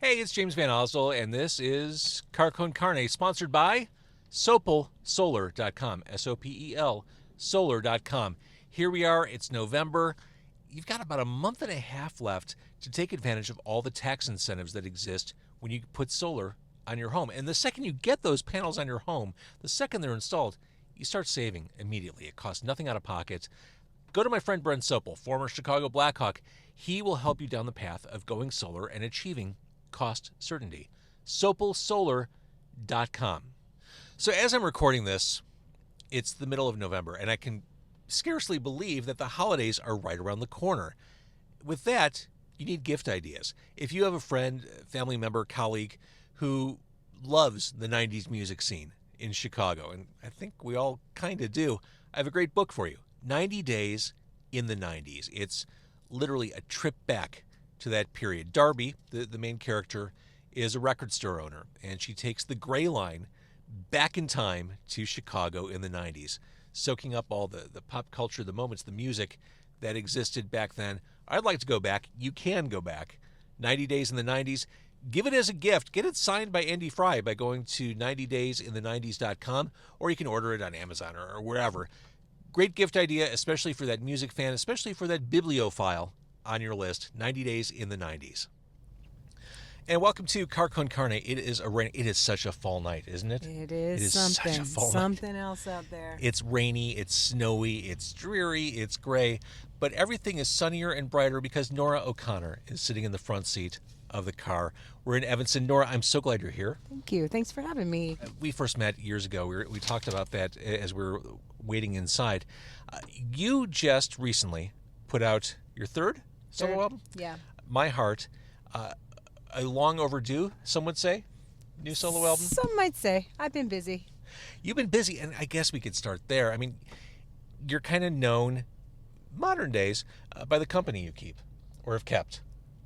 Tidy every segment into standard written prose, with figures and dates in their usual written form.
Hey, it's James Van Osel, and this is Car Con Carne, sponsored by SopelSolar.com, S-O-P-E-L, solar.com. Here we are, it's November. You've got about a month and a half left to take advantage of all the tax incentives that exist when you put solar on your home. And the second you get those panels on your home, the second they're installed, you start saving immediately. It costs nothing out of pocket. Go to my friend Brent Sopel, former Chicago Blackhawk. He will help you down the path of going solar and achieving cost certainty. SopelSolar.com. So as I'm recording this, it's the middle of November, and I can scarcely believe that the holidays are right around the corner. With that, you need gift ideas. If you have a friend, family member, colleague who loves the 90s music scene in Chicago, and I think we all kind of do, I have a great book for you, 90 Days in the 90s. It's literally a trip back to that period. Darby, the main character, is a record store owner, and she takes the gray line back in time to Chicago in the 90s, soaking up all the pop culture, the moments, the music that existed back then. I'd like to go back. You can go back. 90 Days in the 90s. Give it as a gift. Get it signed by Andy Fry by going to 90daysinthe90s.com, or you can order it on Amazon or wherever. Great gift idea, especially for that music fan, especially for that bibliophile on your list, 90 Days in the 90s. And welcome to Car Con Carne. It is such a fall night, isn't it? It is such a fall something night. else out there. It's rainy, it's snowy, it's dreary, it's gray, but everything is sunnier and brighter because Nora O'Connor is sitting in the front seat of the car. We're in Evanston. Nora, I'm so glad you're here. Thank you. Thanks for having me. We first met years ago. We talked about that as we were waiting inside. You just recently put out your third solo album? Yeah. My Heart. A long overdue, some would say, new solo album? Some might say. I've been busy. You've been busy, and I guess we could start there. I mean, you're kind of known, modern days, by the company you keep, or have kept.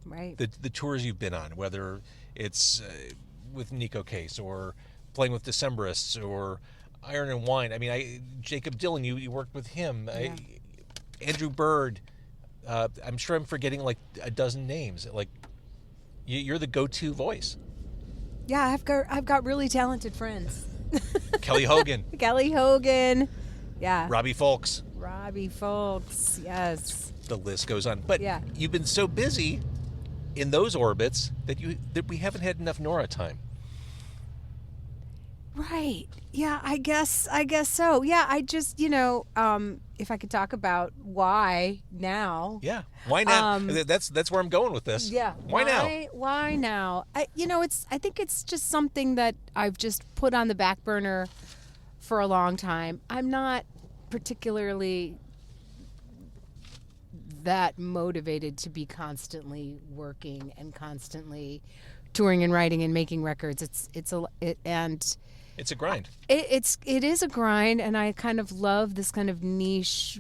Right. The tours you've been on, whether it's with Nico Case, or playing with Decemberists, or Iron and Wine. I mean, Jacob Dylan, you worked with him. Yeah. Andrew Bird. I'm sure I'm forgetting like a dozen names. Like, you're the go-to voice. Yeah, I've got really talented friends. Kelly Hogan. Kelly Hogan. Yeah. Robbie Fulks. Robbie Fulks. Yes. The list goes on. But yeah. You've been so busy in those orbits that we haven't had enough Nora time. Right. Yeah, I guess so. Yeah, I just, if I could talk about why now. Yeah. Why now? That's where I'm going with this. Yeah. Why now? Why now? I think it's just something that I've just put on the back burner for a long time. I'm not particularly that motivated to be constantly working and constantly touring and writing and making records. It's a grind. It is a grind, and I kind of love this kind of niche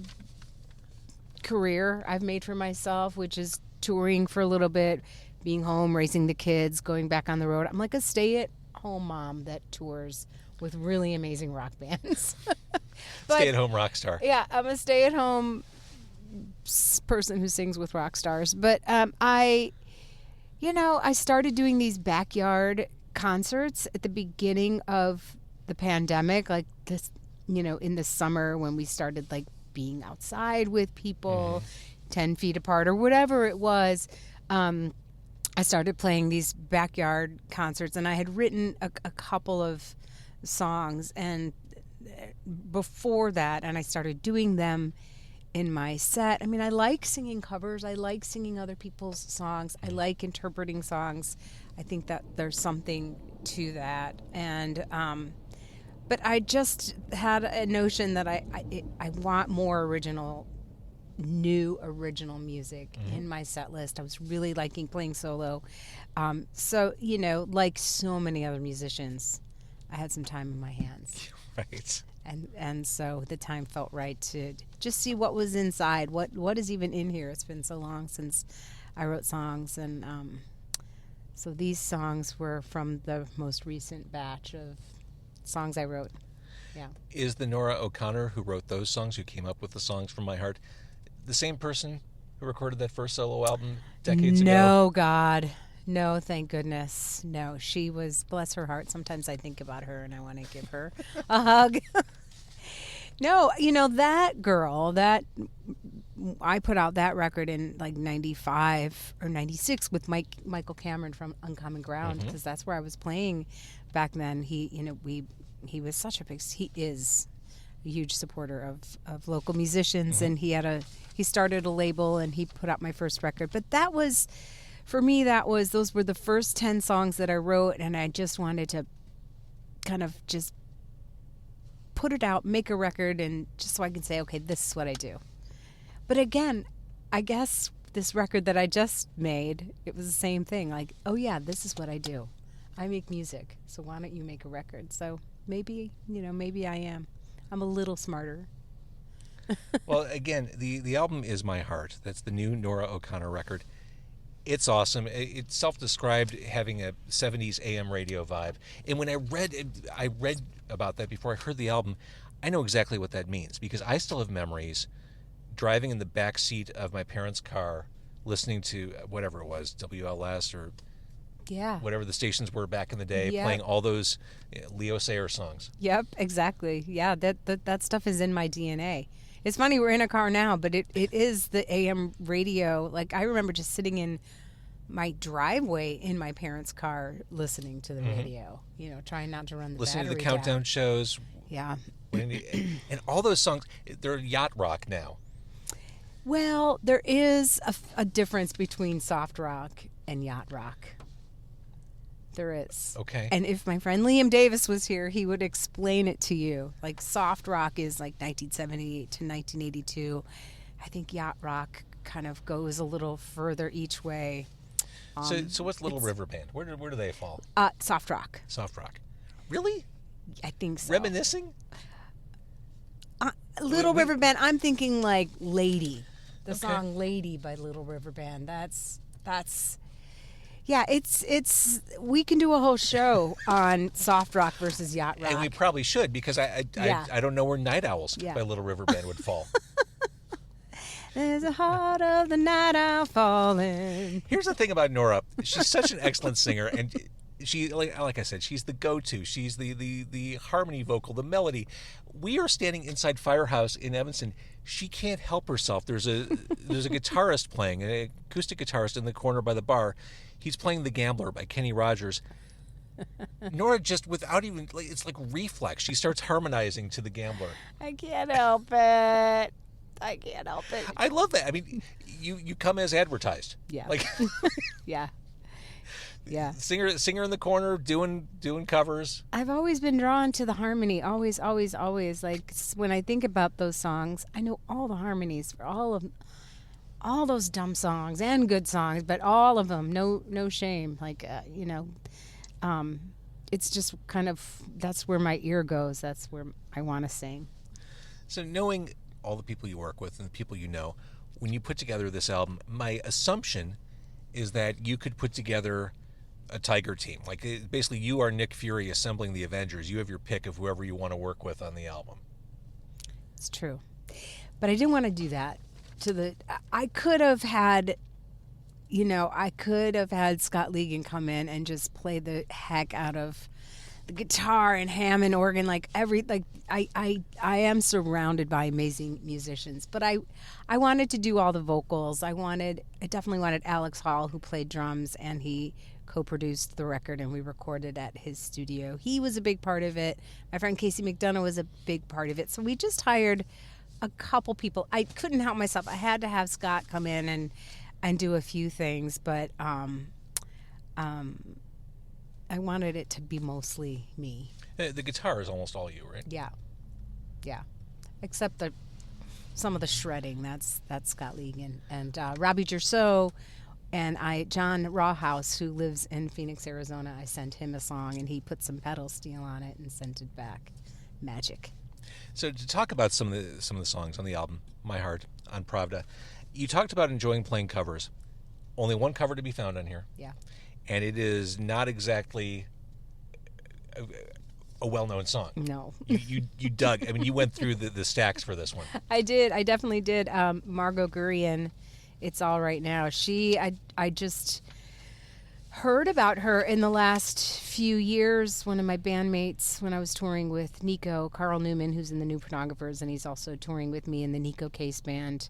career I've made for myself, which is touring for a little bit, being home, raising the kids, going back on the road. I'm like a stay-at-home mom that tours with really amazing rock bands. Stay-at-home rock star. Yeah, I'm a stay-at-home person who sings with rock stars. But I started doing these backyard concerts at the beginning of the pandemic, like this, in the summer when we started like being outside with people 10 feet apart or whatever it was. I started playing these backyard concerts, and I had written a couple of songs and before that, and I started doing them in my set. I mean, I like singing covers. I like singing other people's songs. I like interpreting songs. I think that there's something to that. And but I just had a notion that I want more new original music in my set list. I was really liking playing solo. So, like so many other musicians, I had some time in my hands. Right. And so the time felt right to just see what was inside, what is even in here. It's been so long since I wrote songs, and so these songs were from the most recent batch of songs I wrote. Yeah. Is the Nora O'Connor who wrote those songs, who came up with the songs from My Heart, the same person who recorded that first solo album decades ago? No, God. No, thank goodness. No, she was, bless her heart. Sometimes I think about her and I want to give her a hug. No, that girl, that I put out that record in like 95 or 96 with Michael Cameron from Uncommon Ground, because that's where I was playing back then. He was such he is a huge supporter of local musicians, and he started a label and he put out my first record. But that was, for me, those were the first 10 songs that I wrote, and I just wanted to kind of just put it out, make a record, and just so I can say, okay, this is what I do. But again, I guess this record that I just made, it was the same thing. Like, oh yeah, this is what I do. I make music, so why don't you make a record? So maybe I am. I'm a little smarter. Well, again, the album is My Heart. That's the new Nora O'Connor record. It's awesome. It's self-described having a 70s AM radio vibe. And when I read about that before I heard the album, I know exactly what that means, because I still have memories driving in the back seat of my parents' car, listening to whatever it was, WLS or whatever the stations were back in the day, playing all those Leo Sayer songs. Yep, exactly. Yeah, that stuff is in my DNA. It's funny, we're in a car now, but it is the AM radio. Like, I remember just sitting in my driveway in my parents' car listening to the radio, trying not to run the listening to the battery countdown down. shows. Yeah. And all those songs, they're yacht rock now. Well, there is a difference between soft rock and yacht rock. There is. Okay. And if my friend Liam Davis was here, he would explain it to you. Like, soft rock is like 1978 to 1982. I think yacht rock kind of goes a little further each way. So what's Little River Band? Where do they fall? Soft rock. Soft rock. Really? I think so. Reminiscing? Little River Band, I'm thinking like Lady. The Okay. song Lady by Little River Band. That's yeah, it's we can do a whole show on soft rock versus yacht rock. And we probably should, because I don't know where Night Owls by Little River Band would fall. There's a heart of the night owl falling. Here's the thing about Nora. She's such an excellent singer, and she, like I said, she's the go-to. She's the harmony vocal, the melody. We are standing inside Firehouse in Evanston. She can't help herself. There's a guitarist playing, an acoustic guitarist in the corner by the bar. He's playing The Gambler by Kenny Rogers. Nora, just without even, it's like reflex. She starts harmonizing to The Gambler. I can't help it. I can't help it. I love that. I mean, you come as advertised. Yeah. Like yeah. Yeah. singer in the corner doing covers. I've always been drawn to the harmony. Always, always, always. Like, when I think about those songs, I know all the harmonies for all those dumb songs and good songs, but all of them, no shame. Like, it's just kind of, that's where my ear goes. That's where I want to sing. So knowing all the people you work with and the people you know, when you put together this album, my assumption is that you could put together a Tiger team. Like, basically, you are Nick Fury assembling the Avengers. You have your pick of whoever you want to work with on the album. It's true. But I didn't want to do that. I could have had Scott Ligon come in and just play the heck out of the guitar and Hammond organ, I am surrounded by amazing musicians, but I wanted to do all the vocals. I definitely wanted Alex Hall, who played drums, and he co-produced the record, and we recorded at his studio. He was a big part of it. My friend Casey McDonough was a big part of it. So we just hired a couple people. I couldn't help myself. I had to have Scott come in and do a few things, but I wanted it to be mostly me. The guitar is almost all you, right? Yeah. Except some of the shredding. That's Scott Ligon and Robbie Gerso, and John Rawhouse, who lives in Phoenix, Arizona. I sent him a song, and he put some pedal steel on it and sent it back. Magic. So to talk about some of the songs on the album, My Heart, on Pravda, you talked about enjoying playing covers. Only one cover to be found on here. Yeah. And it is not exactly a well-known song. No. You dug. I mean, you went through the stacks for this one. I did. I definitely did. Margot Gurian, It's All Right Now. I just, heard about her in the last few years. One of my bandmates, when I was touring with Nico, Carl Newman, who's in the New Pornographers, and he's also touring with me in the Nico Case Band.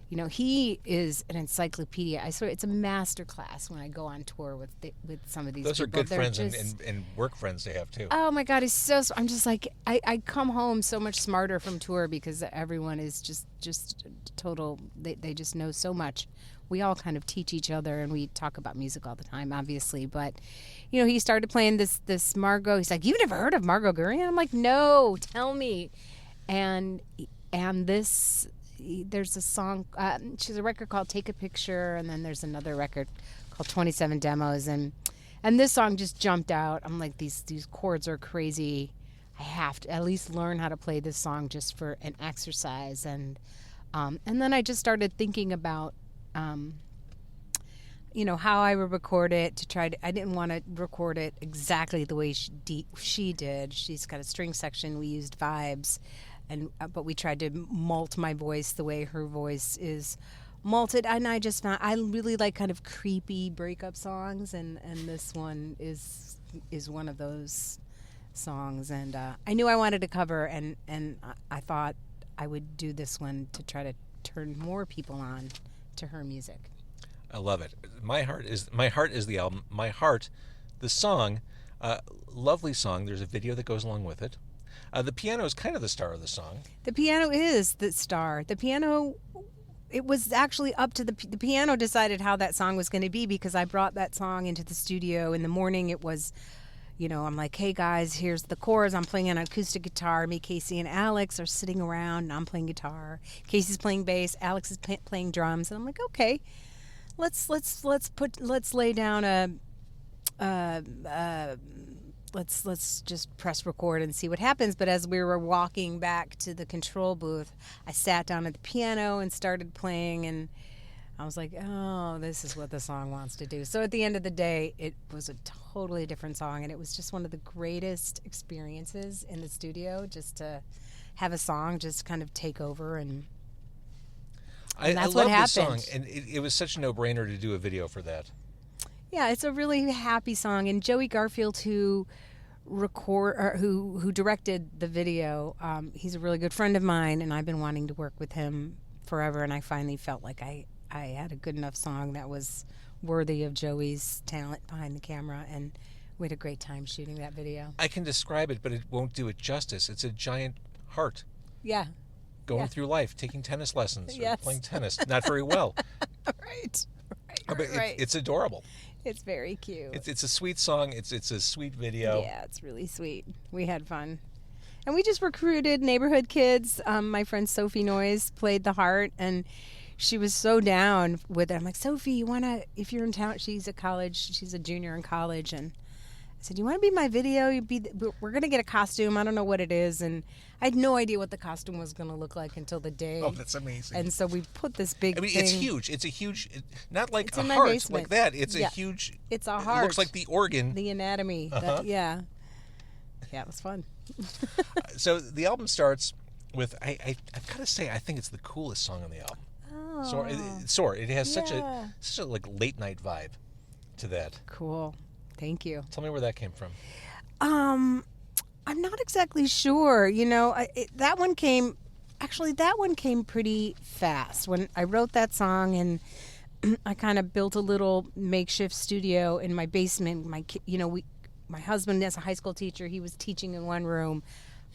You know, he is an encyclopedia. I swear, it's a master class when I go on tour with some of these Those people. are good friends and work friends to have, too. Oh, my God, he's so... I'm just like... I come home so much smarter from tour because everyone is just total... They just know so much. We all kind of teach each other, and we talk about music all the time, obviously. But, you know, he started playing this Margot. He's like, "You've never heard of Margot Gurian?" I'm like, "No, tell me." And this... There's a song, she's a record called Take a Picture, and then there's another record called 27 Demos, and this song just jumped out. I'm like, these chords are crazy. I have to at least learn how to play this song just for an exercise. And then I just started thinking about, you know, how I would record it to try to, I didn't want to record it exactly the way she did. She's got a string section. We used vibes. But we tried to molt my voice the way her voice is malted, and I just found I really like kind of creepy breakup songs, and this one is one of those songs, and I knew I wanted to cover, and I thought I would do this one to try to turn more people on to her music. I love it. My Heart is the album. My Heart, the song, lovely song. There's a video that goes along with it. The piano is kind of the star of the song. The piano is the star. The piano, it was actually up to the piano decided how that song was going to be, because I brought that song into the studio in the morning. It was, you know, I'm like, "Hey guys, here's the chords. I'm playing an acoustic guitar. Me, Casey, and Alex are sitting around, and I'm playing guitar. Casey's playing bass. Alex is playing drums." And I'm like, "Okay, let's lay down let's just press record and see what happens." But as we were walking back to the control booth, I sat down at the piano and started playing, and I was like, "Oh, this is what the song wants to do." So at the end of the day, it was a totally different song, and it was just one of the greatest experiences in the studio, just to have a song just kind of take over, and that's I what love happened. This song, and it was such a no-brainer to do a video for that. Yeah, it's a really happy song, and Joey Garfield, who directed the video, he's a really good friend of mine, and I've been wanting to work with him forever, and I finally felt like I had a good enough song that was worthy of Joey's talent behind the camera, and we had a great time shooting that video. I can describe it, but it won't do it justice. It's a giant heart. Yeah. Going through life, taking tennis lessons, or Yes. playing tennis. Not very well. Right. It's adorable. It's very cute. It's a sweet song. It's a sweet video. Yeah, it's really sweet. We had fun. And we just recruited neighborhood kids. My friend Sophie Noyes played the heart, and she was so down with it. I'm like, "Sophie, you want to, if you're in town," she's a junior in college, and I said, "You want to be my video? We're going to get a costume. I don't know what it is." And I had no idea what the costume was going to look like until the day. Oh, that's amazing. And so we put this big thing. It's huge. It's a huge, not like It's a in my heart basement. like that. It's Yeah. a huge. It's a heart. It looks like the organ. The anatomy. Uh-huh. Yeah, it was fun. So the album starts with, I've got to say, I think it's the coolest song on the album. Oh. Soar. It has such a like late night vibe to that. Cool. Thank you. Tell me where that came from. I'm not exactly sure. You know, that one came pretty fast. When I wrote that song, and I kind of built a little makeshift studio in my basement. My husband, as a high school teacher, he was teaching in one room.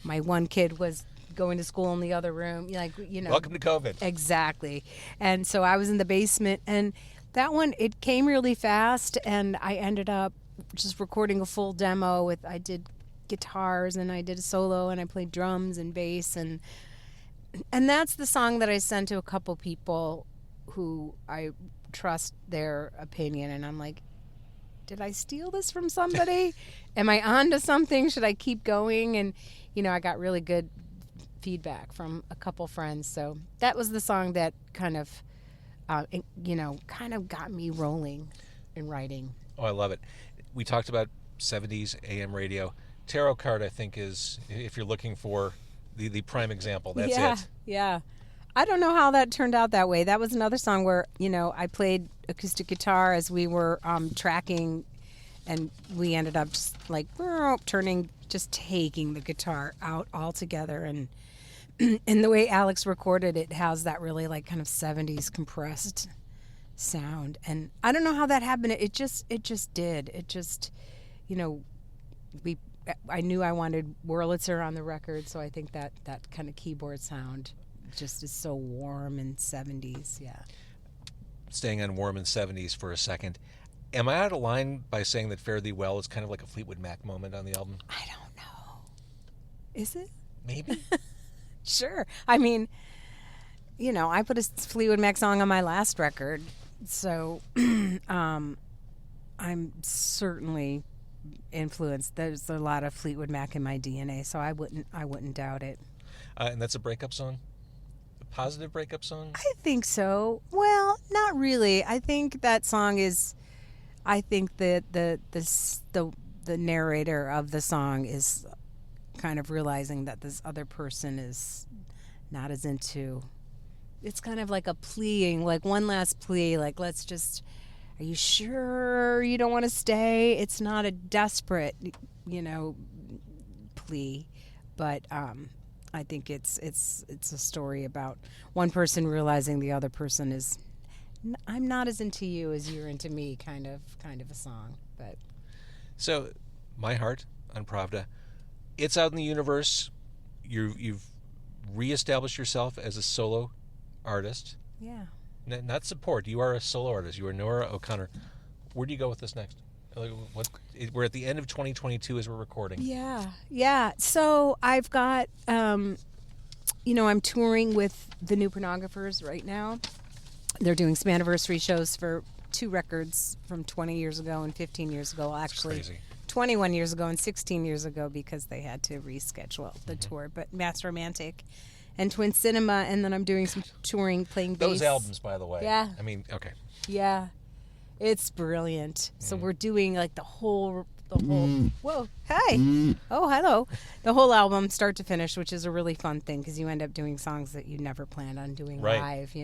My one kid was going to school in the other room. Welcome to COVID. Exactly. And so I was in the basement, and that one, it came really fast, and I ended up just recording a full demo I did guitars, and I did a solo, and I played drums and bass, and that's the song that I sent to a couple people who I trust their opinion, and I'm like, did I steal this from somebody? Am I onto something? Should I keep going? And I got really good feedback from a couple friends, so that was the song that kind of got me rolling in writing. Oh, I love it. We talked about 70s AM radio. Tarot card, I think, is, if you're looking for the prime example, that's it. Yeah. I don't know how that turned out that way. That was another song where, I played acoustic guitar as we were tracking, and we ended up just like taking the guitar out altogether. And the way Alex recorded it has that really like kind of 70s compressed sound. And I don't know how that happened. It just did. It just, I knew I wanted Wurlitzer on the record, so I think that kind of keyboard sound just is so warm and 70s. Yeah. Staying on warm and 70s for a second, am I out of line by saying that Fare Thee Well is kind of like a Fleetwood Mac moment on the album? I don't know. Is it? Maybe. Sure. I mean, I put a Fleetwood Mac song on my last record, so I'm certainly influenced. There's a lot of Fleetwood Mac in my DNA, so I wouldn't doubt it. And that's a breakup song? A positive breakup song? I think so. Well, not really. I think that song is. I think that the narrator of the song is kind of realizing that this other person is not as into. It's kind of like a pleading, like one last plea, like let's just. Are you sure you don't want to stay? It's not a desperate, plea, but I think it's a story about one person realizing the other person is, I'm not as into you as you're into me, kind of a song. But so, My Heart on Pravda, it's out in the universe. You've reestablished yourself as a solo artist. Yeah. Not support. You are a solo artist. You are Nora O'Connor. Where do you go with this next? We're at the end of 2022 as we're recording. Yeah. So I've got, I'm touring with the New Pornographers right now. They're doing some anniversary shows for 2 records from 20 years ago and 15 years ago. Actually, 21 years ago and 16 years ago because they had to reschedule the tour. But Mass Romantic and Twin Cinema, and then I'm doing some touring, playing bass. Those albums, by the way. Yeah. I mean, okay. Yeah. It's brilliant. So we're doing like the whole whoa, hi. Oh, hello. The whole album, start to finish, which is a really fun thing because you end up doing songs that you never planned on doing live,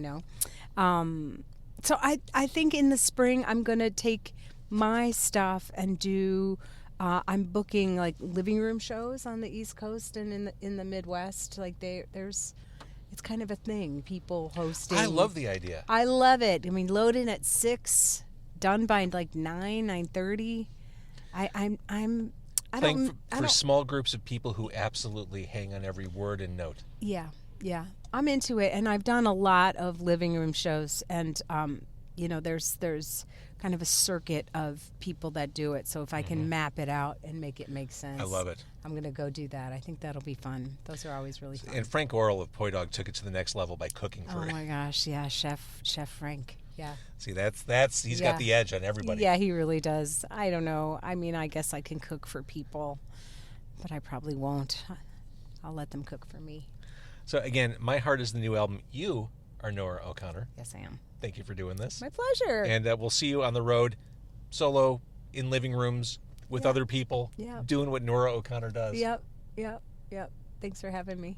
So I think in the spring I'm going to take my stuff and do I'm booking like living room shows on the East Coast and in the Midwest. Like it's kind of a thing. People hosting. I love the idea. I love it. I mean, load in at 6, done by like 9:30. Playing for small groups of people who absolutely hang on every word and note. Yeah. I'm into it, and I've done a lot of living room shows, and there's kind of a circuit of people that do it. So if I can map it out and make it make sense, I love it. I'm going to go do that. I think that'll be fun. Those are always really fun. And Frank Orrell of Poi Dog took it to the next level by cooking for Oh my gosh, yeah, Chef Frank. Yeah. See, that's he's got the edge on everybody. Yeah, he really does. I don't know. I mean, I guess I can cook for people, but I probably won't. I'll let them cook for me. So again, My Heart is the new album. You are Nora O'Connor. Yes, I am. Thank you for doing this. My pleasure. And we'll see you on the road, solo, in living rooms, with other people, doing what Nora O'Connor does. Yep. Thanks for having me.